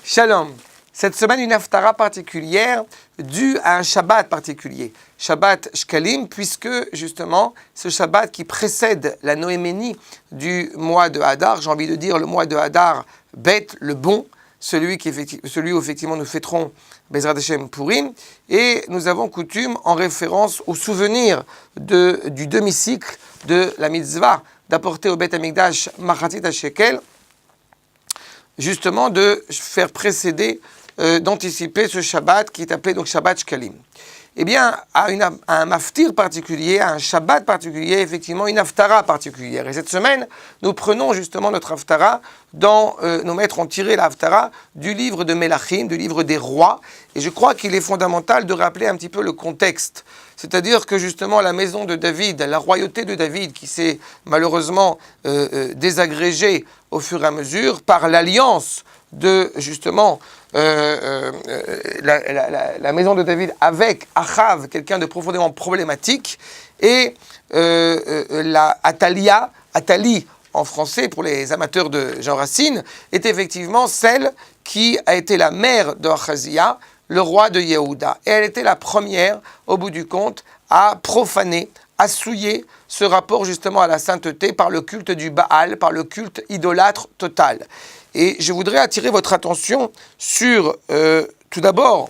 Shalom. Cette semaine, une haftara particulière due à un Shabbat particulier. Shabbat Shkalim, puisque justement, ce Shabbat qui précède la Noéménie du mois de Hadar, j'ai envie de dire le mois de Hadar, Bet, le bon, celui où effectivement nous fêterons Bezrat Hashem Purim, et nous avons coutume, en référence au souvenir du demi-cycle de la mitzvah, d'apporter au Bet Hamikdash Machatzit HaShekel, justement de faire précéder, d'anticiper ce Shabbat qui est appelé donc Shabbat Shkalim. Eh bien, à un maftir particulier, à un Shabbat particulier, effectivement, une haftara particulière. Et cette semaine, nous prenons justement notre haftara nos maîtres ont tiré la haftara du livre de Melachim, du livre des rois. Et je crois qu'il est fondamental de rappeler un petit peu le contexte. C'est-à-dire que justement la maison de David, la royauté de David, qui s'est malheureusement désagrégée au fur et à mesure par l'alliance de justement la maison de David avec Achav, quelqu'un de profondément problématique, et Athalie en français pour les amateurs de Jean Racine, est effectivement celle qui a été la mère de Achazia, le roi de Yehuda. Et elle était la première, au bout du compte, à profaner, à souiller ce rapport justement à la sainteté par le culte du Baal, par le culte idolâtre total. Et je voudrais attirer votre attention sur, tout d'abord,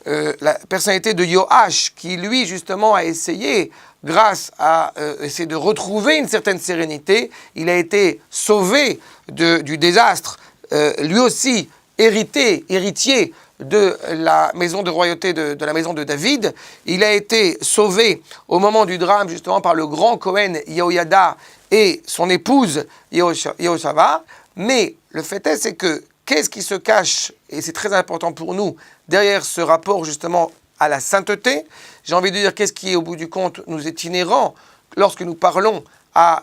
la personnalité de Yoash, qui lui justement a essayé, grâce à essayer de retrouver une certaine sérénité, il a été sauvé du désastre, lui aussi héritier de la maison de royauté de la maison de David. Il a été sauvé au moment du drame justement par le grand Cohen Yehoyada et son épouse Yehoshava. Mais le fait est, c'est que qu'est-ce qui se cache, et c'est très important pour nous, derrière ce rapport justement à la sainteté? J'ai envie de dire, qu'est-ce qui, au bout du compte, nous est inhérent lorsque nous parlons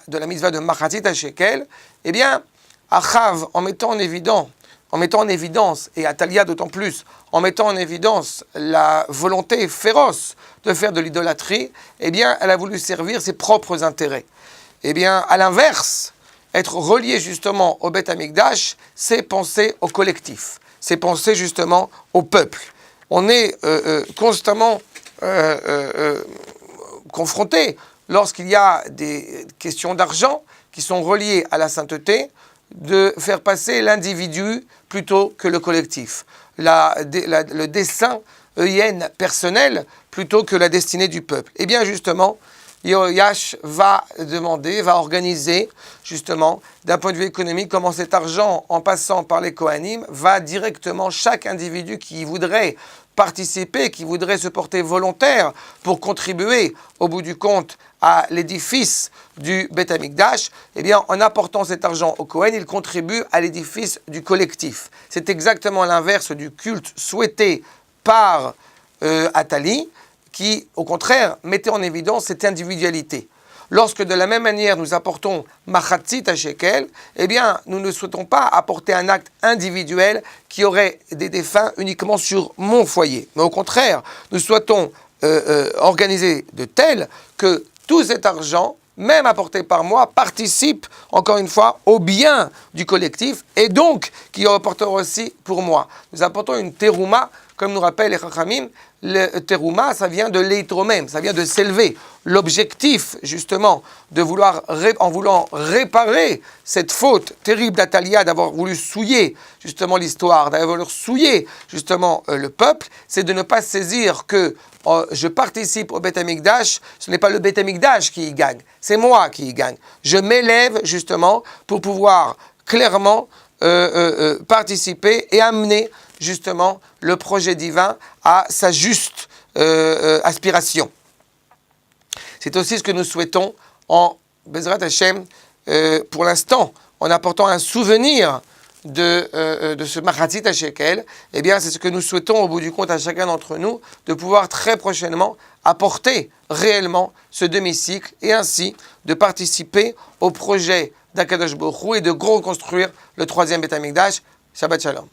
de la mitzvah de Machatzit HaShekel? Eh bien, Achav, en mettant en évidence, et Athalia d'autant plus, en mettant en évidence la volonté féroce de faire de l'idolâtrie, eh bien, elle a voulu servir ses propres intérêts. Eh bien, à l'inverse, être relié justement au Bet Hamikdash, c'est penser au collectif, c'est penser justement au peuple. On est constamment confronté, lorsqu'il y a des questions d'argent qui sont reliées à la sainteté, de faire passer l'individu plutôt que le collectif, le dessein personnel plutôt que la destinée du peuple. Et bien justement, Yoash va organiser justement, d'un point de vue économique, comment cet argent, en passant par les Kohanim, va directement, chaque individu qui voudrait participer, qui voudrait se porter volontaire pour contribuer, au bout du compte, à l'édifice du Bet Hamikdash, eh bien, en apportant cet argent au Kohen, il contribue à l'édifice du collectif. C'est exactement l'inverse du culte souhaité par Athalie, qui, au contraire, mettait en évidence cette individualité. Lorsque, de la même manière, nous apportons Machatzit HaShekel, eh bien, nous ne souhaitons pas apporter un acte individuel qui aurait des fins uniquement sur mon foyer. Mais au contraire, nous souhaitons organiser de tel que tout cet argent, même apporté par moi, participe, encore une fois, au bien du collectif, et donc, qui apportera aussi pour moi. Nous apportons une terouma, comme nous rappellent les Chachamim. Le terouma, ça vient de l'eitromem, ça vient de s'élever. L'objectif, justement, en voulant réparer cette faute terrible d'Athalia, d'avoir voulu souiller, justement, l'histoire, d'avoir voulu souiller, justement, le peuple, c'est de ne pas saisir que je participe au Bet Hamikdash, ce n'est pas le Bet Hamikdash qui y gagne, c'est moi qui y gagne. Je m'élève, justement, pour pouvoir clairement participer et amener justement le projet divin à sa juste aspiration. C'est aussi ce que nous souhaitons en Bezrat Hashem pour l'instant, en apportant un souvenir de ce Machatzit HaShekel. Eh bien, c'est ce que nous souhaitons au bout du compte à chacun d'entre nous, de pouvoir très prochainement apporter réellement ce demi-cycle et ainsi de participer au projet d'Akadosh Baruch Hu et de reconstruire le troisième Bet Hamikdash. Shabbat Shalom.